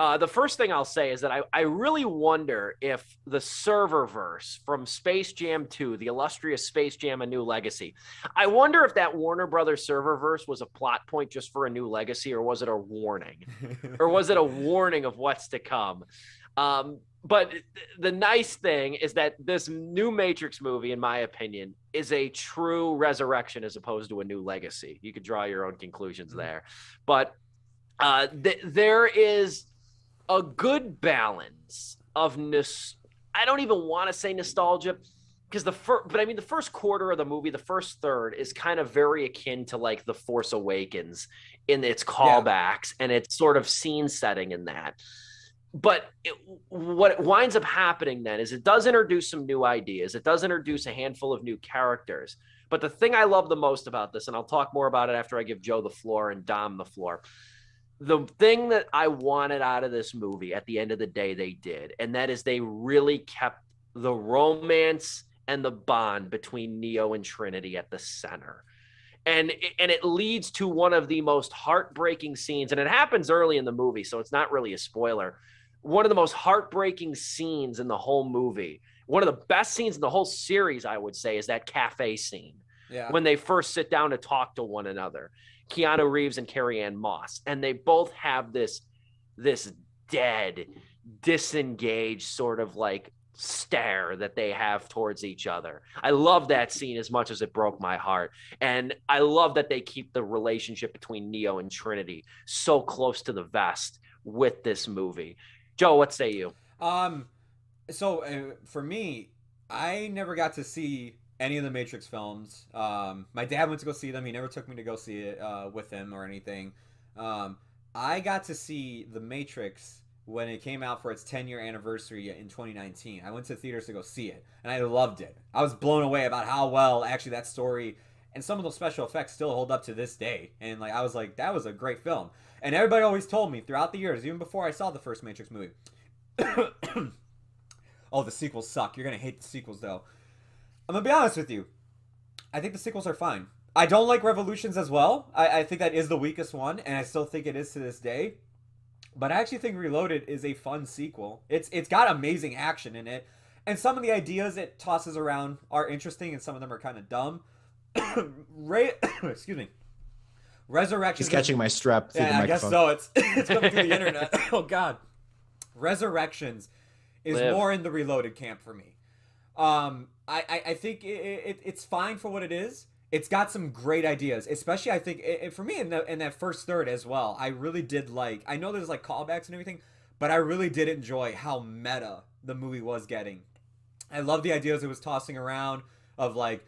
The first thing I'll say is that I really wonder if the serververse from Space Jam 2, the illustrious Space Jam: A New Legacy, I wonder if that Warner Brothers serververse was a plot point just for A New Legacy, or was it a warning? Or was it a warning of what's to come? But the nice thing is that this new Matrix movie, in my opinion, is a true resurrection as opposed to a new legacy. You could draw your own conclusions there. But there is a good balance of I don't even want to say nostalgia, because the first quarter of the movie, the first third, is kind of very akin to like The Force Awakens in its callbacks and its sort of scene setting in that. But what winds up happening then is it does introduce some new ideas. It does introduce a handful of new characters. But the thing I love the most about this, and I'll talk more about it after I give Joe the floor and Dom the floor, the thing that I wanted out of this movie at the end of the day, they did. And that is they really kept the romance and the bond between Neo and Trinity at the center. And it leads to one of the most heartbreaking scenes. And it happens early in the movie, so it's not really a spoiler. One of the most heartbreaking scenes in the whole movie. One of the best scenes in the whole series, I would say, is that cafe scene. Yeah. When they first sit down to talk to one another. Keanu Reeves and Carrie-Anne Moss. And they both have this dead, disengaged sort of like stare that they have towards each other. I love that scene as much as it broke my heart. And I love that they keep the relationship between Neo and Trinity so close to the vest with this movie. Joe, what say you? For me, I never got to see any of the Matrix films. My dad went to go see them. He never took me to go see it with him or anything. I got to see The Matrix when it came out for its 10-year anniversary in 2019. I went to theaters to go see it, and I loved it. I was blown away about how well actually that story and some of those special effects still hold up to this day. And like I was like, that was a great film. And everybody always told me throughout the years, even before I saw the first Matrix movie, oh, the sequels suck. You're gonna hate the sequels though. I'm gonna be honest with you. I think the sequels are fine. I don't like Revolutions as well. I think that is the weakest one, and I still think it is to this day. But I actually think Reloaded is a fun sequel. It's got amazing action in it, and some of the ideas it tosses around are interesting, and some of them are kind of dumb. Excuse me. Resurrection. He's catching my strep through the microphone. I guess so. It's coming through the internet. Oh God. Resurrections is more in the Reloaded camp for me. I think it's fine for what it is. It's got some great ideas, especially I think for me in that first third as well. I really did like. I know there's like callbacks and everything, but I really did enjoy how meta the movie was getting. I love the ideas it was tossing around of like,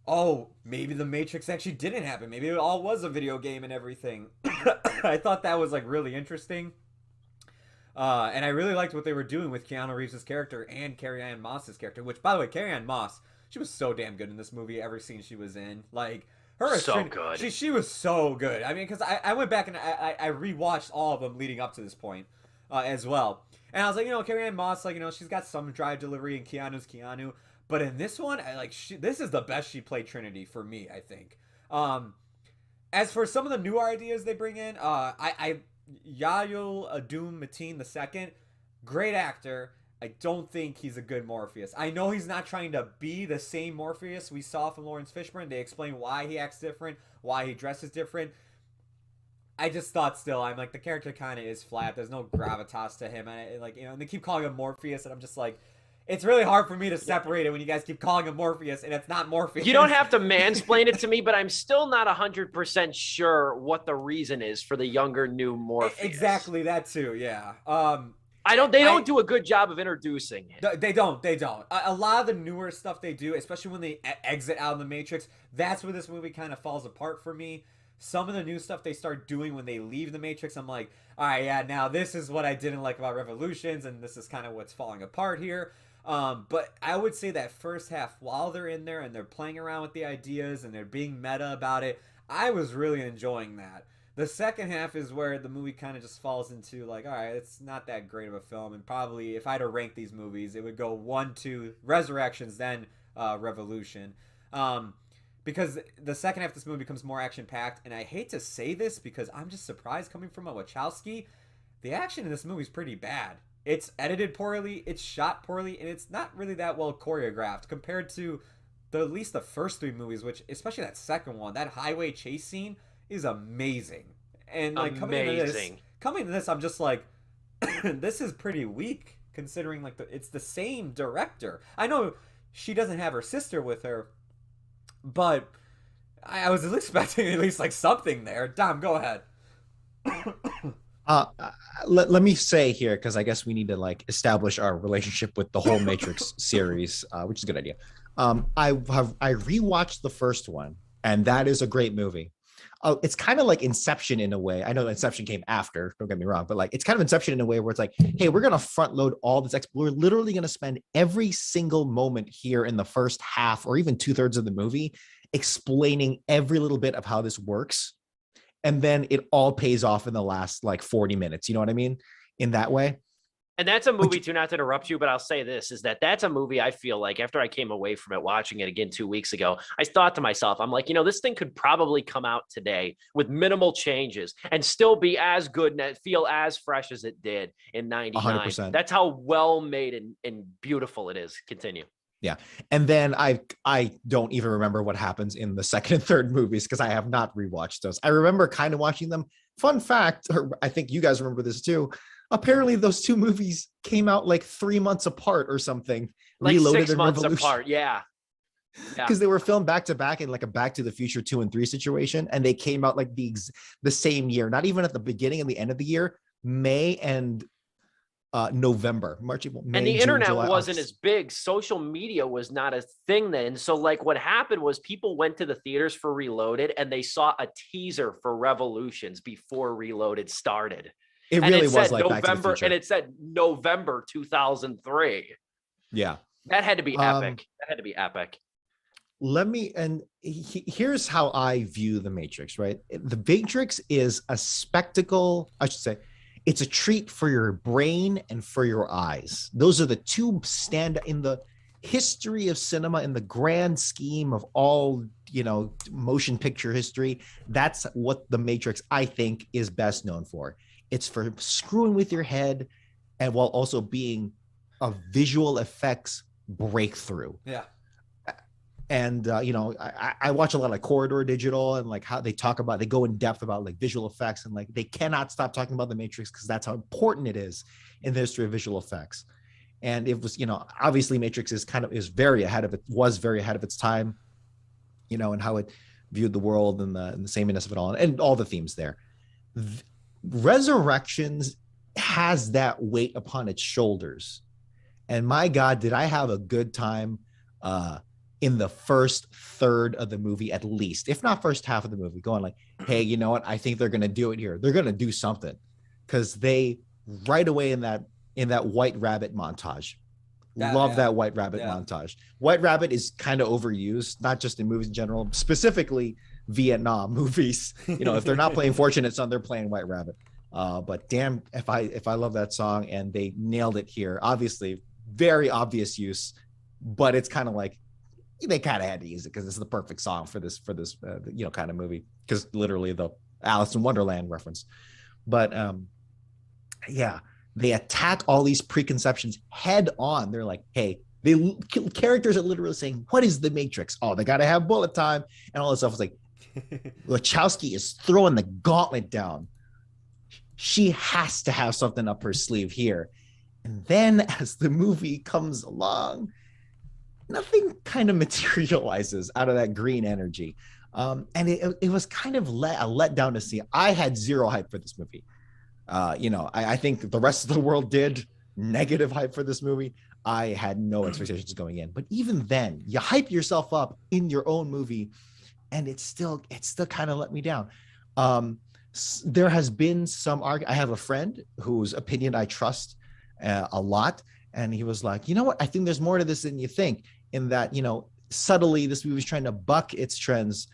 oh, maybe the Matrix actually didn't happen. Maybe it all was a video game and everything. I thought that was like really interesting. And I really liked what they were doing with Keanu Reeves' character and Carrie-Anne Moss' character, which, by the way, Carrie-Anne Moss, she was so damn good in this movie, every scene she was in. Like, her so good. She was so good. I mean, because I went back and I rewatched all of them leading up to this point as well. And I was like, Carrie-Anne Moss, like, she's got some drive delivery, and Keanu's Keanu. But in this one, this is the best she played Trinity for me, I think. As for some of the new ideas they bring in, Yahya Abdul-Mateen II, great actor. I don't think he's a good Morpheus. I know he's not trying to be the same Morpheus we saw from Lawrence Fishburne. They explain why he acts different, why he dresses different. I just thought still, I'm like, the character kind of is flat. There's no gravitas to him. And they keep calling him Morpheus, and I'm just like, it's really hard for me to separate it when you guys keep calling him Morpheus, and it's not Morpheus. You don't have to mansplain it to me, but I'm still not 100% sure what the reason is for the younger new Morpheus. Exactly, that too, yeah. They don't do a good job of introducing it. They don't. A lot of the newer stuff they do, especially when they exit out of the Matrix, that's where this movie kind of falls apart for me. Some of the new stuff they start doing when they leave the Matrix, I'm like, all right, yeah, now this is what I didn't like about Revolutions, and this is kind of what's falling apart here. But I would say that first half, while they're in there and they're playing around with the ideas and they're being meta about it, I was really enjoying that. The second half is where the movie kind of just falls into like, all right, it's not that great of a film. And probably if I had to rank these movies, it would go 1, 2, Resurrections, then Revolution. Because the second half of this movie becomes more action-packed. And I hate to say this because I'm just surprised coming from a Wachowski. the action in this movie is pretty bad. It's edited poorly, it's shot poorly, and it's not really that well choreographed compared to at least the first 3 movies, which, especially that second one, that highway chase scene is amazing. And like coming to this, I'm just like, this is pretty weak considering like it's the same director. I know she doesn't have her sister with her, but I was expecting at least like something there. Dom, go ahead. Let me say here, because I guess we need to like establish our relationship with the whole Matrix series, which is a good idea. I rewatched the first one, and that is a great movie. It's kind of like Inception in a way. I know Inception came after, don't get me wrong, but like it's kind of Inception in a way where it's like, hey, we're gonna front load all this. We're literally gonna spend every single moment here in the first half or even 2/3 of the movie explaining every little bit of how this works, and then it all pays off in the last like 40 minutes. You know what I mean? In that way. And that's a movie too, not to interrupt you, but I'll say this, is that's a movie I feel like after I came away from it, watching it again 2 weeks ago, I thought to myself, I'm like, this thing could probably come out today with minimal changes and still be as good and feel as fresh as it did in 99. 100%. That's how well made and beautiful it is. Continue. Yeah. And then I don't even remember what happens in the second and third movies because I have not rewatched those. I remember kind of watching them. Fun fact, or I think you guys remember this too. Apparently those 2 movies came out like 3 months apart or something. Like Reloaded 6 months apart. Yeah. Because they were filmed back to back in like a Back to the Future 2 and 3 situation. And they came out like the same year, not even at the beginning and the end of the year, May and November, March, April, May, and the June, internet July, wasn't August. as big. Social media was not a thing then. So like what happened was people went to the theaters for Reloaded and they saw a teaser for Revolutions before Reloaded started. It really was like November, Back to the Future. and it said November 2003. Yeah. That had to be epic. That had to be epic. Here's how I view the Matrix, right? The Matrix is a spectacle, I should say. It's a treat for your brain and for your eyes. Those are the 2 stand in the history of cinema, in the grand scheme of all, motion picture history. That's what the Matrix, I think, is best known for. It's for screwing with your head and while also being a visual effects breakthrough. Yeah. And, I watch a lot of Corridor Digital and like how they go in depth about like visual effects, and like they cannot stop talking about the Matrix because that's how important it is in the history of visual effects. And it was, obviously Matrix was very ahead of its time, and how it viewed the world and the sameness of it all and all the themes there. Resurrections has that weight upon its shoulders. And my God, did I have a good time in the first third of the movie, at least, if not first half of the movie, going like, hey, you know what? I think they're going to do it here. They're going to do something, because they right away in that White Rabbit montage. Love that White Rabbit montage. White Rabbit is kind of overused, not just in movies in general, specifically Vietnam movies. If they're not playing Fortunate Son, they're playing White Rabbit. But damn, if I love that song, and they nailed it here. Obviously, very obvious use, but it's kind of like they kind of had to use it because it's the perfect song for this kind of movie, because literally the Alice in Wonderland reference. But they attack all these preconceptions head on. They're like, hey, characters are literally saying, what is the Matrix? Oh, they got to have bullet time and all this stuff. It's like Wachowski is throwing the gauntlet down. She has to have something up her sleeve here. And then as the movie comes along, nothing kind of materializes out of that green energy. And it was kind of a letdown to see. I had zero hype for this movie. I think the rest of the world did. Negative hype for this movie. I had no expectations going in. But even then, you hype yourself up in your own movie, and it still kind of let me down. There has been some argument. I have a friend whose opinion I trust a lot, and he was like, you know what? I think there's more to this than you think, in that, subtly this movie is trying to buck its trends.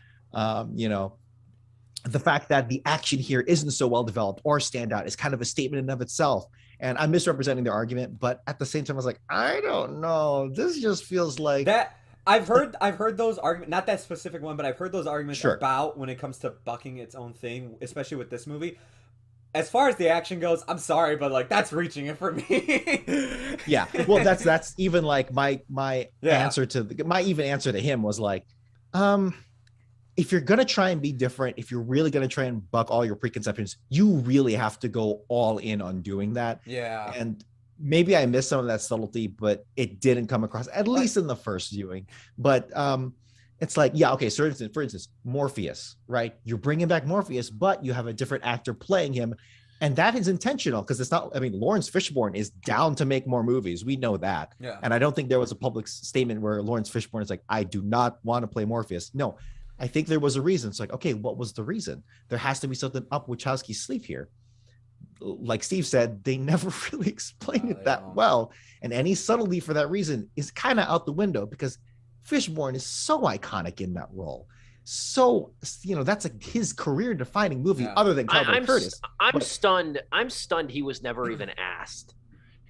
The fact that the action here isn't so well developed or stand out is kind of a statement in of itself. And I'm misrepresenting their argument, but at the same time, I was like, I don't know. This just feels like that. I've heard those arguments, not that specific one, but I've heard those arguments about when it comes to bucking its own thing, especially with this movie. as far as the action goes, I'm sorry, but like that's reaching it for me. Yeah, well, that's even like my Yeah. answer to my even answer to him was like, um, if you're gonna try and be different, if you're really gonna try and buck all your preconceptions, you really have to go all in on doing that. Yeah. And maybe I missed some of that subtlety, but it didn't come across, at least in the first viewing. But it's like, yeah, okay. So for instance, Morpheus, right? You're bringing back Morpheus, but you have a different actor playing him, and that is intentional because it's not. I mean, Lawrence Fishburne is down to make more movies. We know that, Yeah. and I don't think there was a public statement where Lawrence Fishburne is like, I do not want to play Morpheus. No, I think there was a reason. It's like, okay, what was the reason? There has to be something up Wachowski's sleeve here. Like Steve said, they never really explained it that well. And any subtlety for that reason is kind of out the window because Fishburne is so iconic in that role. So, that's like his career defining movie other than Cowboy Curtis. I'm stunned. I'm stunned he was never even asked.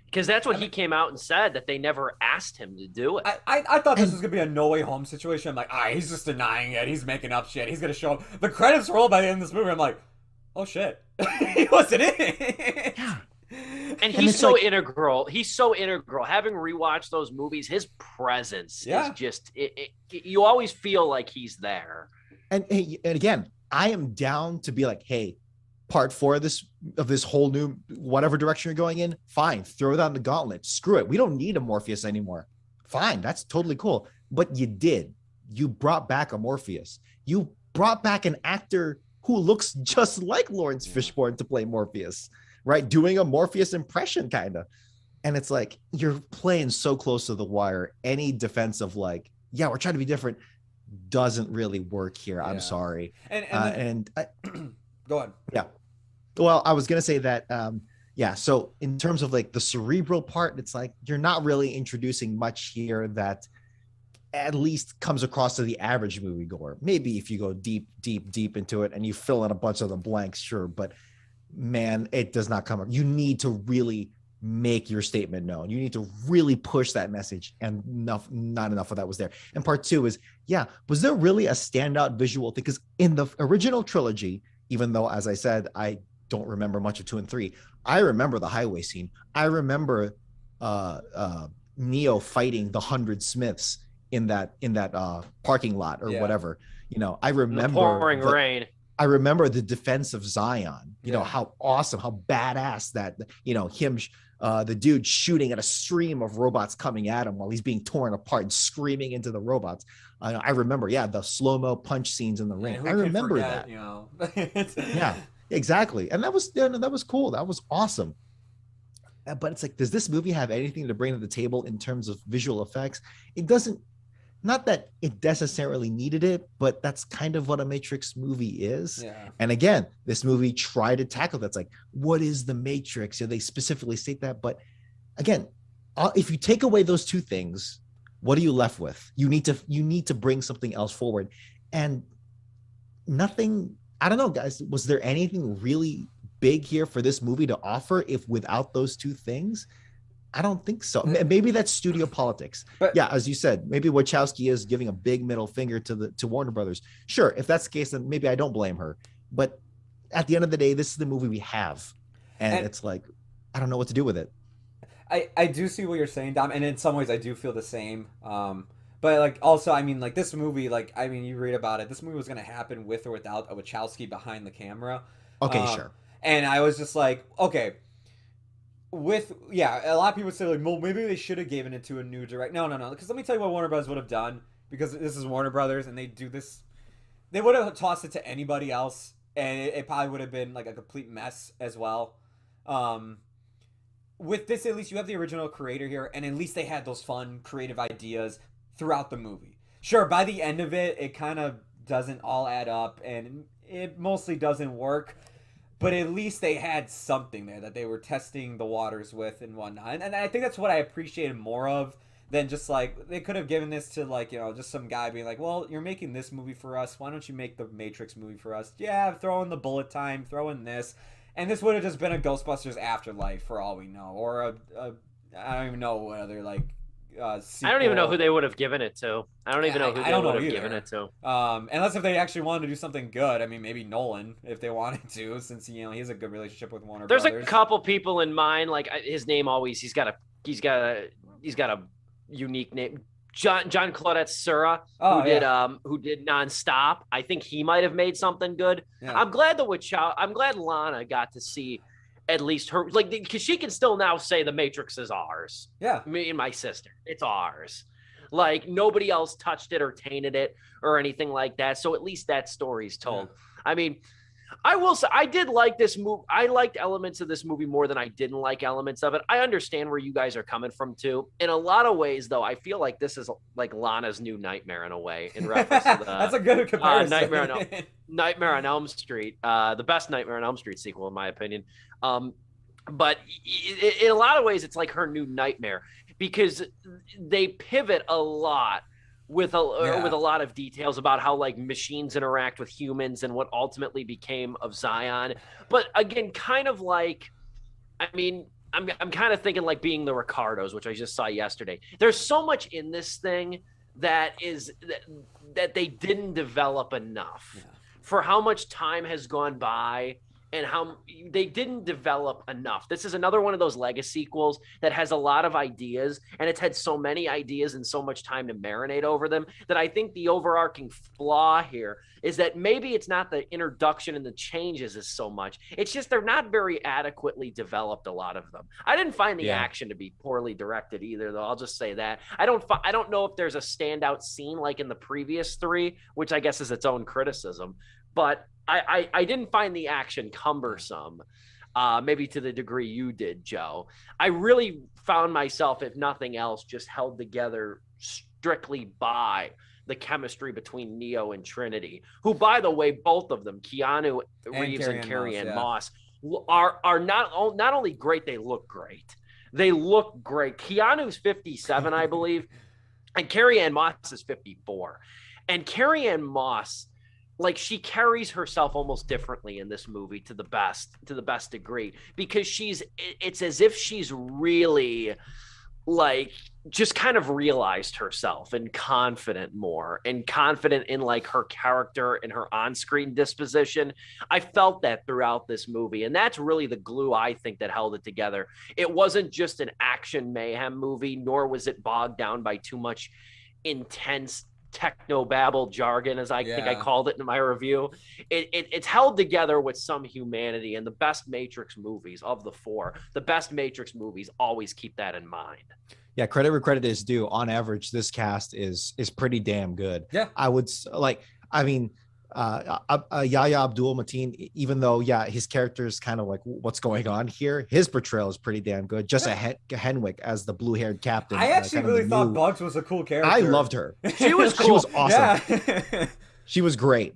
Because that's what he came out and said, that they never asked him to do it. I thought this was going to be a No Way Home situation. I'm like, he's just denying it. He's making up shit. He's going to show up. The credits roll by the end of this movie. I'm like, oh shit. He wasn't in it. Yeah. And he's so integral. He's so integral. Having rewatched those movies, his presence is just, you always feel like he's there. And again, I am down to be like, hey, part 4 of this whole new whatever direction you're going in, fine, throw down the gauntlet, screw it, we don't need a Morpheus anymore, fine, that's totally cool. But you brought back a Morpheus, you brought back an actor who looks just like Lawrence Fishburne to play Morpheus, right, doing a Morpheus impression kind of. And it's like, you're playing so close to the wire. Any defense of like, yeah, we're trying to be different doesn't really work here. I'm sorry. And go ahead. Yeah. Well, I was going to say that, so in terms of like the cerebral part, it's like, you're not really introducing much here that at least comes across to the average moviegoer. Maybe if you go deep into it and you fill in a bunch of the blanks, sure. But man, it does not come up. You need to really make your statement known. You need to really push that message, and not enough of that was there. And part 2 is, was there really a standout visual thing? Because in the original trilogy, even though, as I said, I don't remember much of 2 and 3, I remember the highway scene. I remember Neo fighting the 100 Smiths in that parking lot or whatever. I remember the pouring rain. I remember the defense of Zion, how awesome, how badass that, him, the dude shooting at a stream of robots coming at him while he's being torn apart and screaming into the robots. I remember, the slow-mo punch scenes in the ring. I remember that. Yeah, exactly. And that was cool. That was awesome. But it's like, does this movie have anything to bring to the table in terms of visual effects? It doesn't. Not that it necessarily needed it, but that's kind of what a Matrix movie is. Yeah. And again, this movie tried to tackle that's like, what is the Matrix? They specifically state that. But again, if you take away those two things, what are you left with? You need to bring something else forward. And nothing, I don't know, guys, was there anything really big here for this movie to offer if without those two things? I don't think so. Maybe that's studio politics. But as you said, maybe Wachowski is giving a big middle finger to Warner Brothers. Sure, if that's the case, then maybe I don't blame her. But at the end of the day, this is the movie we have, and it's like, I don't know what to do with it. I do see what you're saying, Dom, and in some ways I do feel the same. But like also, I mean, like this movie, like I mean, you read about it. This movie was going to happen with or without a Wachowski behind the camera. Okay, sure. And I was just like, okay. A lot of people would say like, well, maybe they should have given it to a new director. No, because let me tell you what Warner Brothers would have done, because this is Warner Brothers and they do this. They would have tossed it to anybody else, and it probably would have been like a complete mess as well. With this, at least you have the original creator here, and at least they had those fun, creative ideas throughout the movie. Sure, by the end of it, it kind of doesn't all add up, and it mostly doesn't work. But at least they had something there that they were testing the waters with and whatnot. And I think that's what I appreciated more of than just like, they could have given this to like, just some guy being like, well, you're making this movie for us. Why don't you make the Matrix movie for us? Yeah, throw in the bullet time, throw in this. And this would have just been a Ghostbusters Afterlife for all we know. Or I don't even know what other like I don't even know who they would have given it to. I don't even know who they would have given it to. Unless if they actually wanted to do something good. I mean, maybe Nolan, if they wanted to, since he has a good relationship with Warner There's Brothers. A couple people in mind, like his name always. He's got a unique name. John Claudette Sura, who did Nonstop. I think he might have made something good. Yeah. I'm glad Lana got to see at least her, like, because she can still now say the Matrix is ours. Yeah. Me and my sister, it's ours. Like, nobody else touched it or tainted it or anything like that. So at least that story's told. Yeah. I mean, I will say I did like this movie. I liked elements of this movie more than I didn't like elements of it. I understand where you guys are coming from too. In a lot of ways, though, I feel like this is like Lana's new nightmare in a way. In reference to the that's a good comparison. Nightmare on Elm Street, the best Nightmare on Elm Street sequel, in my opinion. But in a lot of ways, it's like her new nightmare because they pivot a lot with a lot of details about how like machines interact with humans and what ultimately became of Zion. But again, kind of like, I mean, I'm kind of thinking like Being the Ricardos, which I just saw yesterday. There's so much in this thing that they didn't develop enough for how much time has gone by and how they didn't develop enough. This is another one of those legacy sequels that has a lot of ideas, and it's had so many ideas and so much time to marinate over them that I think the overarching flaw here is that maybe it's not the introduction and the changes as so much. It's just they're not very adequately developed, a lot of them. I didn't find the action to be poorly directed either, though. I'll just say that. I don't know if there's a standout scene like in the previous three, which I guess is its own criticism, but I didn't find the action cumbersome, maybe to the degree you did, Joe. I really found myself, if nothing else, just held together strictly by the chemistry between Neo and Trinity, who, by the way, both of them, Keanu Reeves and Carrie-Anne Moss, are not only great, they look great. They look great. Keanu's 57, I believe, and Carrie-Anne Moss is 54. And Carrie-Anne Moss, like, she carries herself almost differently in this movie to the best degree, because it's as if she's really like just kind of realized herself and confident in like her character and her on-screen disposition. I felt that throughout this movie, and that's really the glue, I think, that held it together. It wasn't just an action mayhem movie, nor was it bogged down by too much intense techno-babble jargon, as I think I called it in my review. It's held together with some humanity, and the best Matrix movies of the four, the best Matrix movies always keep that in mind. Yeah, credit where credit is due. On average, this cast is pretty damn good. Yeah, I would like. I mean, Yahya Abdul-Mateen, even though his character is kind of like what's going on here, his portrayal is pretty damn good. Just a Henwick as the blue-haired captain. I actually really thought Bugs was a cool character. I loved her. She was cool. She was awesome. Yeah. She was great.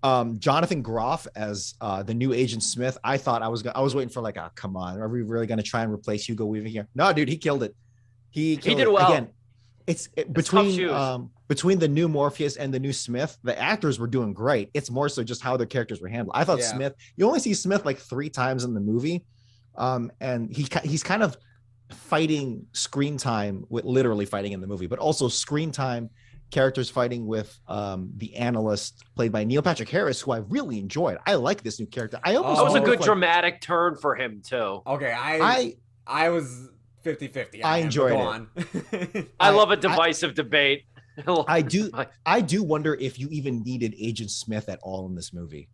Jonathan Groff as the new Agent Smith. I thought I was waiting for like, oh, come on, are we really going to try and replace Hugo Weaving here? No, dude, he killed it. He did well. Again, between the new Morpheus and the new Smith, the actors were doing great. It's more so just how their characters were handled. I thought Smith, you only see Smith like 3 times in the movie, and he's kind of fighting screen time with literally fighting in the movie, but also screen time characters fighting with the analyst played by Neil Patrick Harris, who I really enjoyed. I like this new character. That was a good dramatic turn for him too. Okay, I was 50-50. I enjoyed it. I love a divisive debate. I do wonder if you even needed Agent Smith at all in this movie.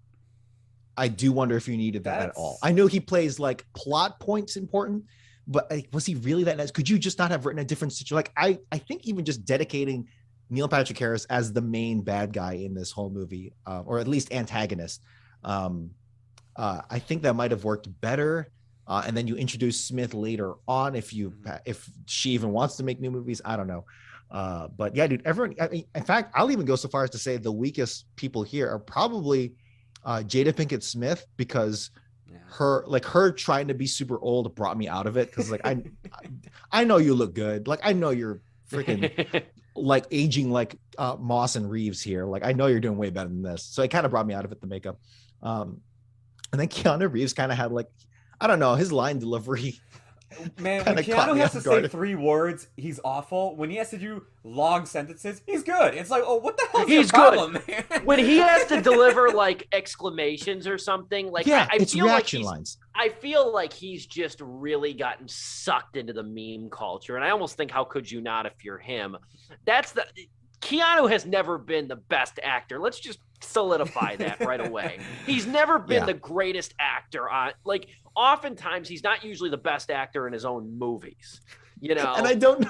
I do wonder if you needed that at all. I know he plays like plot points important, but was he really that nice? Could you just not have written a different situation? Like I think even just dedicating Neil Patrick Harris as the main bad guy in this whole movie, or at least antagonist, I think that might have worked better. And then you introduce Smith later on if she even wants to make new movies. I don't know. But yeah, dude, everyone, I mean, in fact, I'll even go so far as to say the weakest people here are probably Jada Pinkett Smith, because her trying to be super old brought me out of it. Cause like, I know you look good. Like, I know you're freaking like aging like Moss and Reeves here. Like, I know you're doing way better than this. So it kind of brought me out of it, the makeup. And then Keanu Reeves kind of had like, I don't know, his line delivery Man, when Keanu has to say 3 words, he's awful. When he has to do long sentences, he's good. It's like, oh, what the hell's your problem, man? When he has to deliver like exclamations or something, like yeah, I it's feel reaction like lines. I feel like he's just really gotten sucked into the meme culture, and I almost think, how could you not if you're him? Keanu has never been the best actor. Let's just solidify that right away. He's never been the greatest actor on, like, oftentimes he's not usually the best actor in his own movies, you know. And I don't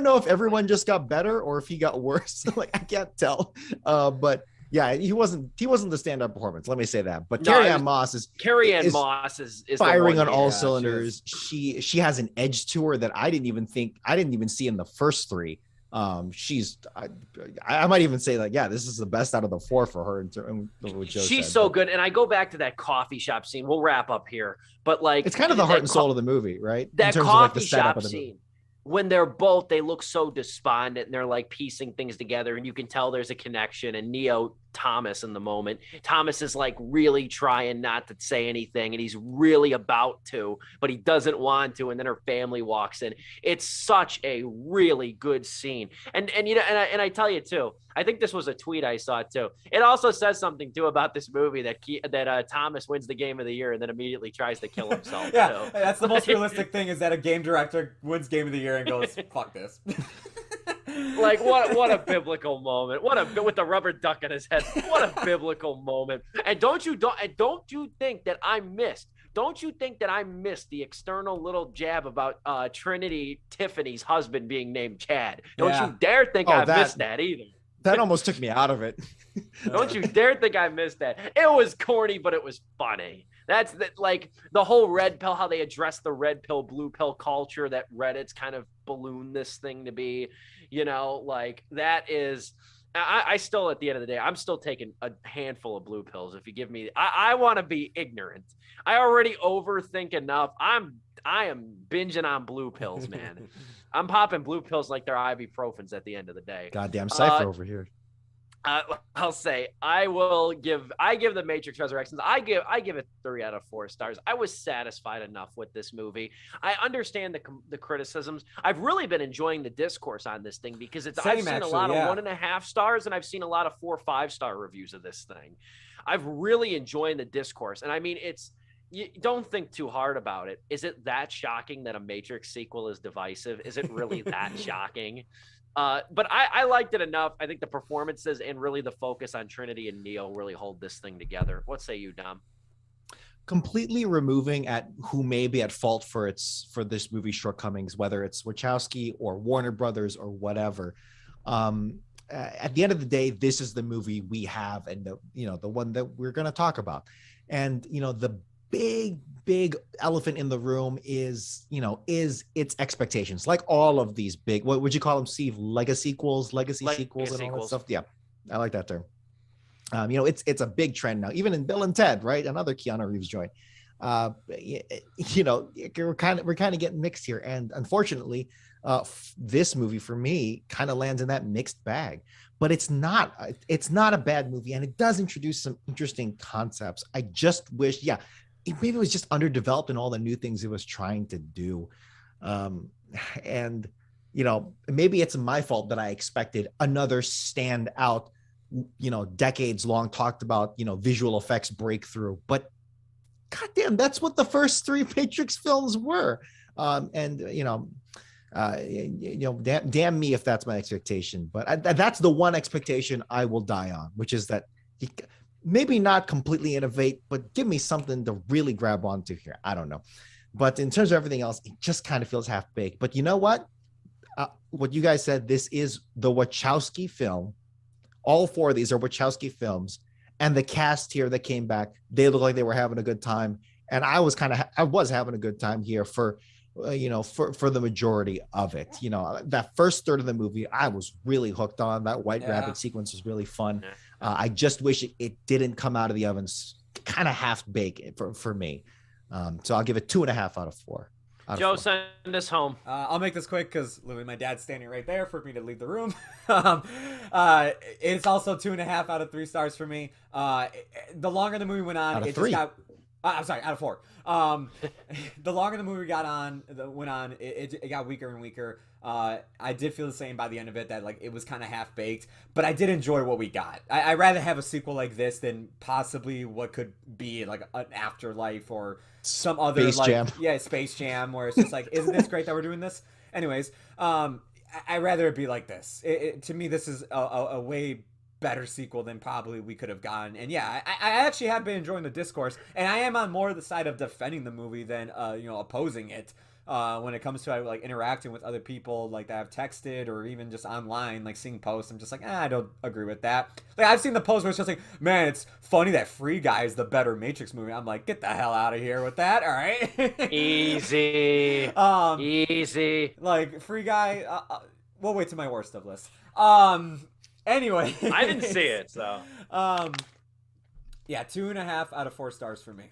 know if everyone just got better or if he got worse. Like, I can't tell. But yeah, he wasn't the stand-up performance. Let me say that. But Carrie-Anne Moss is firing on all cylinders. She has an edge to her that I didn't even see in the first 3. I might even say, like, yeah, this is the best out of the 4 for her. She's so good. And I go back to that coffee shop scene. We'll wrap up here, but like, it's kind of the heart and soul of the movie, right? That coffee shop scene, when they look so despondent and they're like piecing things together, and you can tell there's a connection. And Thomas in the moment, Thomas is like really trying not to say anything, and he's really about to, but he doesn't want to. And then her family walks in. It's such a really good scene. And you know, and I tell you too, I think this was a tweet I saw too. It also says something too about this movie that Thomas wins the game of the year and then immediately tries to kill himself. Yeah, too. That's the most realistic thing, is that a game director wins game of the year and goes, fuck this. Like, what a biblical moment. With the rubber duck in his head. What a biblical moment. And don't you think that I missed the external little jab about Trinity Tiffany's husband being named Chad? Don't you dare think I missed that either. That almost took me out of it. Don't you dare think I missed that. It was corny, but it was funny. That's like the whole red pill, how they address the red pill, blue pill culture that Reddit's kind of ballooned this thing to be, you know, like that is, I still, at the end of the day, I'm still taking a handful of blue pills. If you give me, I want to be ignorant. I already overthink enough. I am binging on blue pills, man. I'm popping blue pills like they're ibuprofens at the end of the day. Goddamn Cypher over here. I'll say I give the Matrix Resurrections. I give it 3 out of 4 stars. I was satisfied enough with this movie. I understand the criticisms. I've really been enjoying the discourse on this thing because I've seen a lot of 1.5 stars and I've seen a lot of 4 or 5-star reviews of this thing. I've really enjoyed the discourse, and I mean, you don't think too hard about it. Is it that shocking that a Matrix sequel is divisive? Is it really that shocking? But I liked it enough. I think the performances and really the focus on Trinity and Neo really hold this thing together. What say you, Dom? Completely removing at who may be at fault for this movie's shortcomings, whether it's Wachowski or Warner Brothers or whatever. At the end of the day, this is the movie we have, and the one that we're going to talk about. And the big elephant in the room is its expectations. Like all of these big, what would you call them, Steve? Legacy sequels and all that stuff. Yeah, I like that term. It's a big trend now, even in Bill and Ted, right? Another Keanu Reeves joint. We're kind of getting mixed here, and unfortunately, this movie for me kind of lands in that mixed bag. But it's not a bad movie, and it does introduce some interesting concepts. I just wish, maybe it was just underdeveloped in all the new things it was trying to do. And maybe it's my fault that I expected another standout, decades long talked about, visual effects breakthrough, but goddamn, that's what the first 3 Matrix films were. Damn me if that's my expectation, but that's the one expectation I will die on, which is that he maybe not completely innovate, but give me something to really grab onto here. I don't know. But in terms of everything else, it just kind of feels half-baked. But you know what? What you guys said, this is the Wachowski film. All 4 of these are Wachowski films. And the cast here that came back, they look like they were having a good time. And I was having a good time here for the majority of it. That first third of the movie, I was really hooked on. That White Rabbit sequence was really fun. I just wish it didn't come out of the ovens kind of half baked for me. So I'll give it 2.5 out of 4. Joe, send us home. I'll make this quick because literally my dad's standing right there for me to leave the room. It's also 2.5 out of 3 stars for me. The longer the movie went on, Out of it 3. just got I'm sorry, out of 4. The longer the movie went on, it got weaker and weaker. I did feel the same by the end of it, that like it was kind of half baked, but I did enjoy what we got. I'd rather have a sequel like this than possibly what could be like an Afterlife or some other Space Jam. Space Jam, where it's just like, isn't this great that we're doing this? Anyways, I'd rather it be like this. To me, this is a way better sequel than probably we could have gotten. And yeah, I actually have been enjoying the discourse, and I am on more of the side of defending the movie than opposing it when it comes to like interacting with other people like that I've texted or even just online, like seeing posts. I'm just like, I don't agree with that. Like I've seen the post where it's just like, man, it's funny that Free Guy is the better Matrix movie. I'm like, get the hell out of here with that. All right. Easy. Easy. Like Free Guy, we'll wait to my worst of list. Anyway, I didn't see it, so yeah, 2.5 out of 4 stars for me.